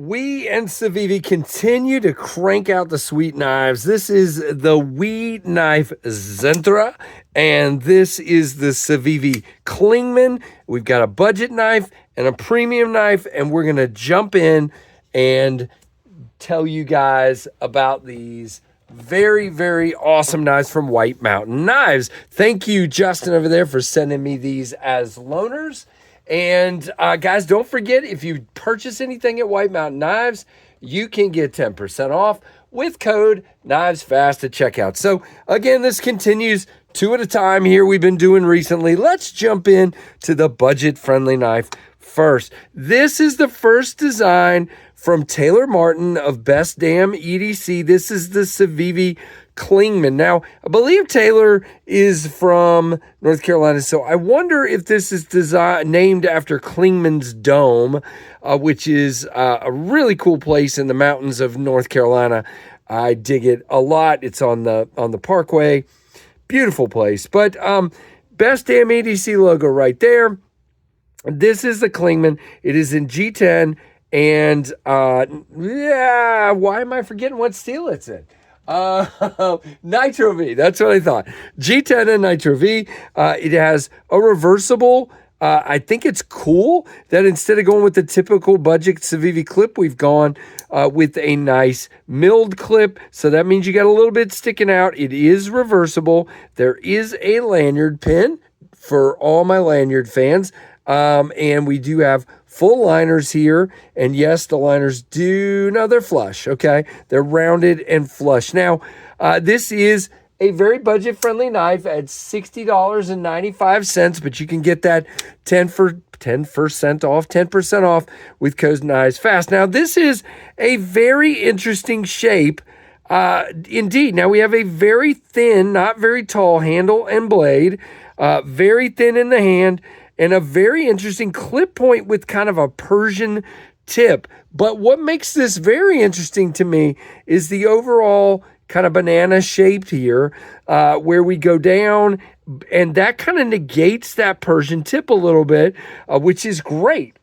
We and Civivi continue to crank out the sweet knives. This is the Weed Knife Zenthra, and this is the Civivi Clingman. We've got a budget knife and a premium knife, and we're going to jump in and tell you guys about these very, very awesome knives from White Mountain Knives. Thank you, Justin, over there, for sending me these as loaners. And guys, don't forget, if you purchase anything at White Mountain Knives, you can get 10% off with code KNIVESFAST at checkout. So again, this continues 2 at a time here we've been doing recently. Let's jump in to the budget-friendly knife first. This is the first design from Taylor Martin of Best Damn EDC. This is the Civivi Clingman. Now, I believe Taylor is from North Carolina, so I wonder if this is named after Clingman's Dome, which is a really cool place in the mountains of North Carolina. I dig it a lot. It's on the Parkway. Beautiful place. But Best Damn EDC logo right there. This is the Clingman. It is in G10, and why am I forgetting what steel it's in? Nitro V, that's what I thought. G10 and Nitro V. It has a reversible. I think it's cool that instead of going with the typical budget Civivi clip, we've gone with a nice milled clip. So that means you got a little bit sticking out. It is reversible. There is a lanyard pin for all my lanyard fans. And we do have full liners here. And yes, the liners they're flush, okay? They're rounded and flush. Now, this is a very budget-friendly knife at $60.95, but you can get that 10% off with code KNIVESFAST. Now, this is a very interesting shape. Indeed. Now, we have a very thin, not very tall handle and blade, very thin in the hand, and a very interesting clip point with kind of a Persian tip. But what makes this very interesting to me is the overall kind of banana shaped here, where we go down, and that kind of negates that Persian tip a little bit, which is great.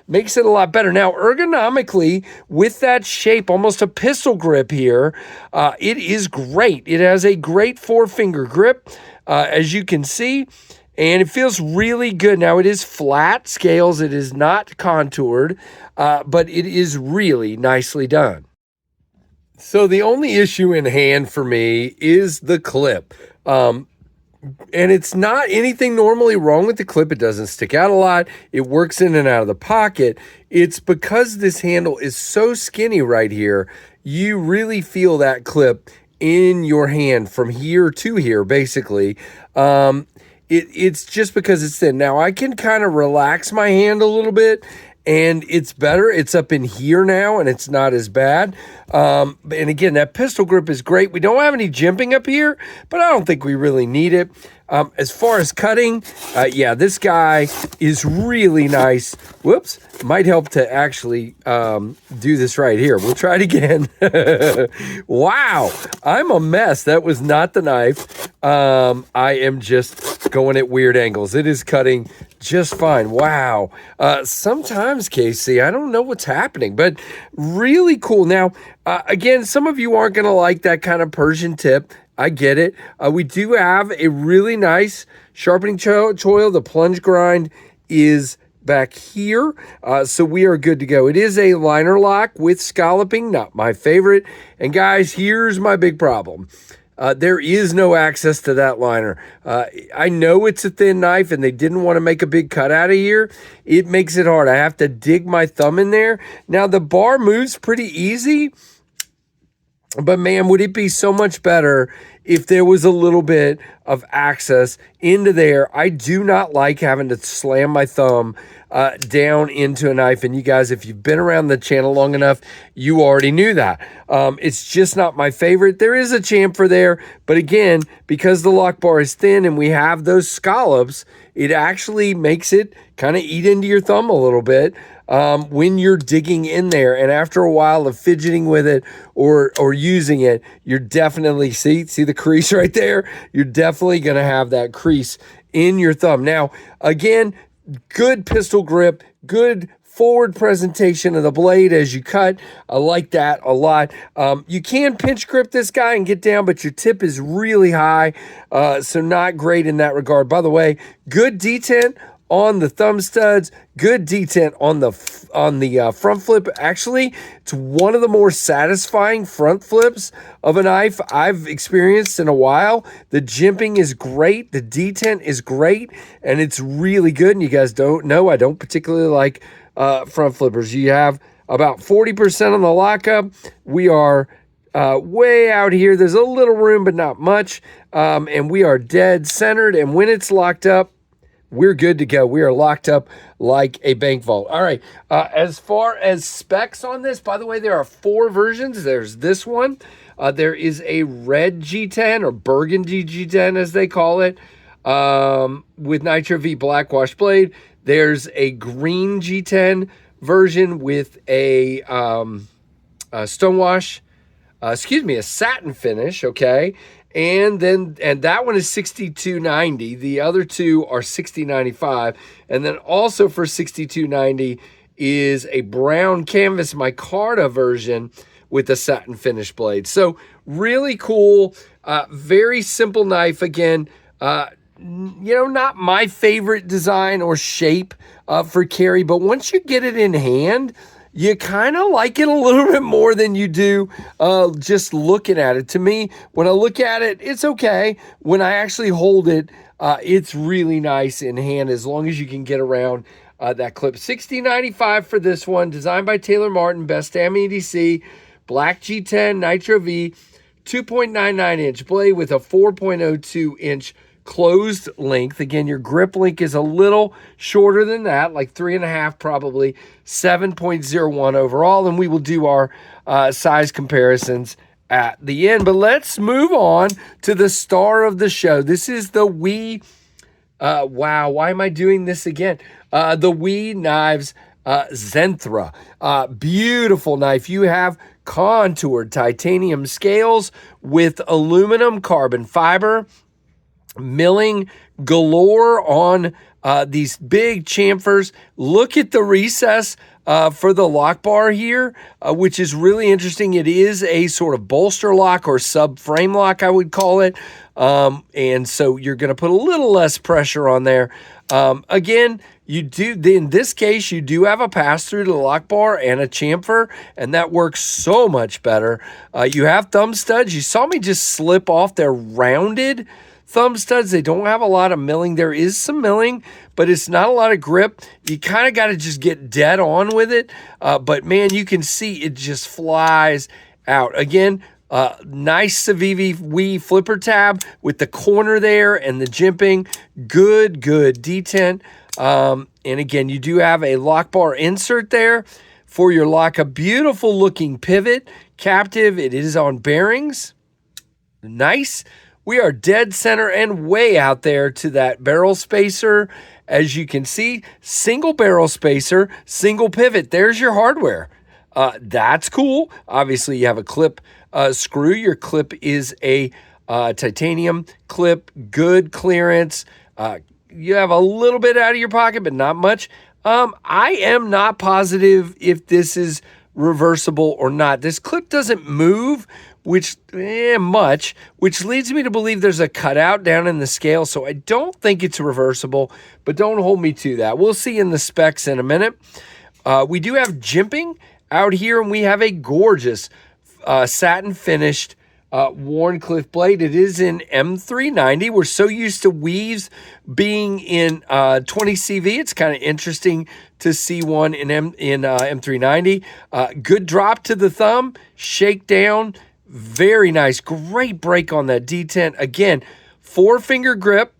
Makes it a lot better. Now, ergonomically, with that shape, almost a pistol grip here, it is great. It has a great 4-finger grip, as you can see. And it feels really good. Now, it is flat scales. It is not contoured, but it is really nicely done. So the only issue in hand for me is the clip. And it's not anything normally wrong with the clip. It doesn't stick out a lot. It works in and out of the pocket. It's because this handle is so skinny right here, you really feel that clip in your hand from here to here, basically. It's just because it's thin. Now, I can kind of relax my hand a little bit, and it's better. It's up in here now, and it's not as bad. And again, that pistol grip is great. We don't have any jimping up here, but I don't think we really need it. As far as cutting, this guy is really nice. Whoops, might help to actually do this right here. We'll try it again. Wow, I'm a mess. That was not the knife. I am just going at weird angles. It is cutting just fine. Wow. Sometimes, Casey, I don't know what's happening, but really cool. Now, again, some of you aren't going to like that kind of Persian tip. I get it. We do have a really nice sharpening choil. The plunge grind is back here, so we are good to go. It is a liner lock with scalloping, not my favorite. And guys, here's my big problem. There is no access to that liner. I know it's a thin knife and they didn't want to make a big cut out of here. It makes it hard. I have to dig my thumb in there. Now, the bar moves pretty easy, but man, would it be so much better if there was a little bit of access into there. I do not like having to slam my thumb down into a knife. And you guys, if you've been around the channel long enough, you already knew that. It's just not my favorite. There is a chamfer there, but again, because the lock bar is thin and we have those scallops, it actually makes it kind of eat into your thumb a little bit when you're digging in there. And after a while of fidgeting with it or using it, you're definitely, see the crease right there? You're definitely going to have that crease in your thumb. Now, again, good pistol grip, good forward presentation of the blade as you cut. I like that a lot. You can pinch grip this guy and get down, but your tip is really high, so not great in that regard. By the way, good detent on the thumb studs, good detent on the front flip. Actually, it's one of the more satisfying front flips of a knife I've experienced in a while. The jimping is great, the detent is great, and it's really good. And you guys don't know, I don't particularly like front flippers. You have about 40% on the lockup. We are way out here. There's a little room, but not much, and we are dead centered. And when it's locked up, we're good to go. We are locked up like a bank vault. All right. As far as specs on this, by the way, there are 4 versions. There's this one. There is a red G10 or burgundy G10, as they call it, with Nitro V black wash blade. There's a green G10 version with a stonewash, a satin finish. Okay. And that one is $62.90. The other 2 are $60.95. And then also for $62.90 is a brown canvas micarta version with a satin finish blade. So really cool, very simple knife. Again, not my favorite design or shape for carry, but once you get it in hand, you kind of like it a little bit more than you do just looking at it. To me, when I look at it, it's okay. When I actually hold it, it's really nice in hand as long as you can get around that clip. $60.95 for this one, designed by Taylor Martin, best damn EDC, black G10 Nitro V, 2.99 inch blade with a 4.02 inch closed length. Again, your grip length is a little shorter than that, like 3.5 probably, 7.01 overall, and we will do our size comparisons at the end. But let's move on to the star of the show. This is the WE, wow, why am I doing this again? The WE Knives Zenthra. Beautiful knife. You have contoured titanium scales with aluminum carbon fiber, milling galore on these big chamfers. Look at the recess for the lock bar here, which is really interesting. It is a sort of bolster lock or sub-frame lock, I would call it. And so you're going to put a little less pressure on there. Again, in this case, you do have a pass-through to the lock bar and a chamfer, and that works so much better. You have thumb studs. You saw me just slip off. They're rounded thumb studs. They don't have a lot of milling. There is some milling, but it's not a lot of grip. You kind of got to just get dead on with it. But man, you can see it just flies out. Again, nice Civivi WE flipper tab with the corner there and the jimping. Good detent. And again, you do have a lock bar insert there for your lock. A beautiful looking pivot, captive. It is on bearings. Nice. We are dead center and way out there to that barrel spacer. As you can see, single barrel spacer, single pivot. There's your hardware. That's cool. Obviously, you have a clip screw. Your clip is a titanium clip, good clearance. You have a little bit out of your pocket, but not much. I am not positive if this is reversible or not. This clip doesn't move, which leads me to believe there's a cutout down in the scale, so I don't think it's reversible, but don't hold me to that. We'll see in the specs in a minute. We do have jimping out here, and we have a gorgeous satin finished Wharncliffe blade. It is in M390. We're so used to weaves being in 20CV. It's kind of interesting to see one in M390. Good drop to the thumb, shake down. Very nice. Great break on that detent. Again, 4-finger grip.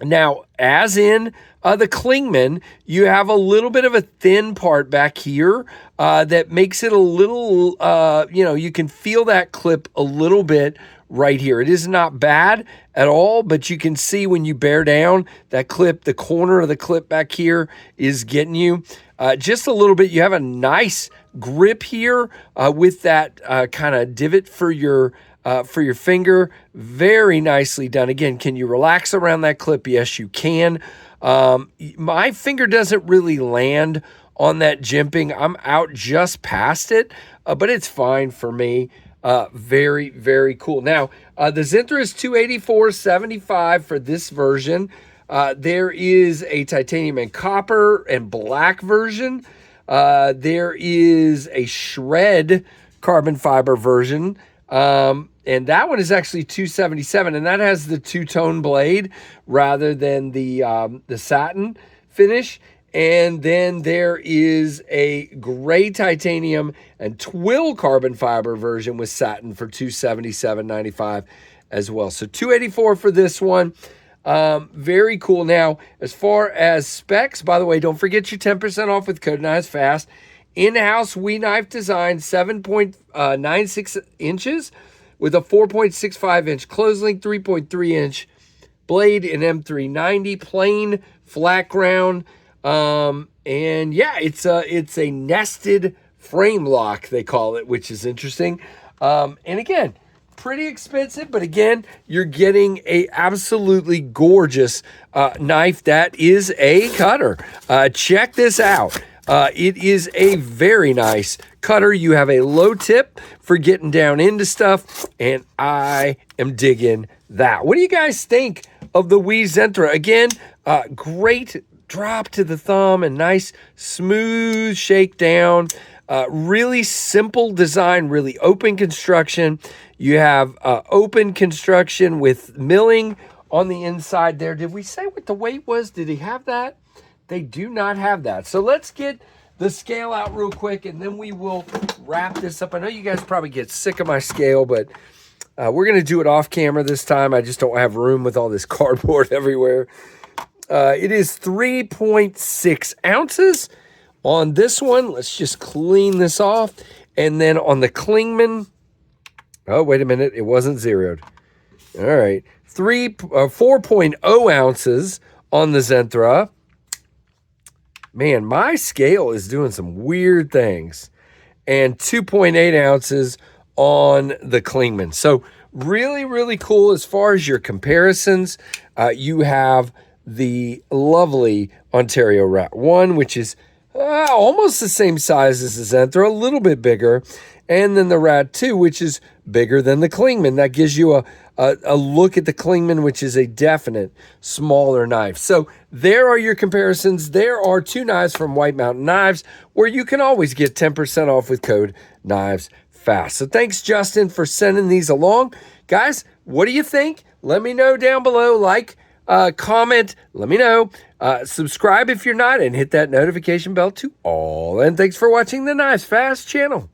Now, as in the Clingman, you have a little bit of a thin part back here that makes it a little, you can feel that clip a little bit right here. It is not bad at all, but you can see when you bear down, that clip, the corner of the clip back here is getting you just a little bit. You have a nice grip here with that kind of divot for your finger. Very nicely done. Again, can you relax around that clip? Yes, you can. My finger doesn't really land on that jimping. I'm out just past it, but it's fine for me. Very, very cool. Now, the Zenthra is $284.75 for this version. There is a titanium and copper and black version. There is a shred carbon fiber version. And that one is actually $277, and that has the two-tone blade rather than the satin finish. And then there is a gray titanium and twill carbon fiber version with satin for $277.95 as well. So $284 for this one. Very cool. Now, as far as specs, by the way, don't forget your 10% off with code KNIVESFAST. In-house We Knife design, 7.96 inches with a 4.65-inch close link, 3.3-inch blade in M390, plain flat ground. And yeah, it's a nested frame lock, they call it, which is interesting. And again, pretty expensive, but again, you're getting a absolutely gorgeous knife that is a cutter. Check this out. It is a very nice cutter. You have a low tip for getting down into stuff, and I am digging that. What do you guys think of the Zenthra? Again, great drop to the thumb and nice smooth shakedown. Really simple design, really open construction. You have open construction with milling on the inside there. Did we say what the weight was? Did he have that? They do not have that. So let's get the scale out real quick, and then we will wrap this up. I know you guys probably get sick of my scale, but we're going to do it off camera this time. I just don't have room with all this cardboard everywhere. It is 3.6 ounces on this one. Let's just clean this off. And then on the Clingman, oh, wait a minute. It wasn't zeroed. All right. 4.0 ounces on the Zenthra. Man, my scale is doing some weird things. And 2.8 ounces on the Clingman. So really, really cool as far as your comparisons. You have the lovely Ontario Rat 1, which is almost the same size as the Zenthra, a little bit bigger. And then the Rat 2, which is bigger than the Clingman. That gives you a look at the Clingman, which is a definite smaller knife. So there are your comparisons. There are two knives from White Mountain Knives where you can always get 10% off with code KNIVESFAST. So thanks, Justin, for sending these along. Guys, what do you think? Let me know down below. Like, comment, let me know. Subscribe if you're not, and hit that notification bell to all. And thanks for watching the KNIVESFAST channel.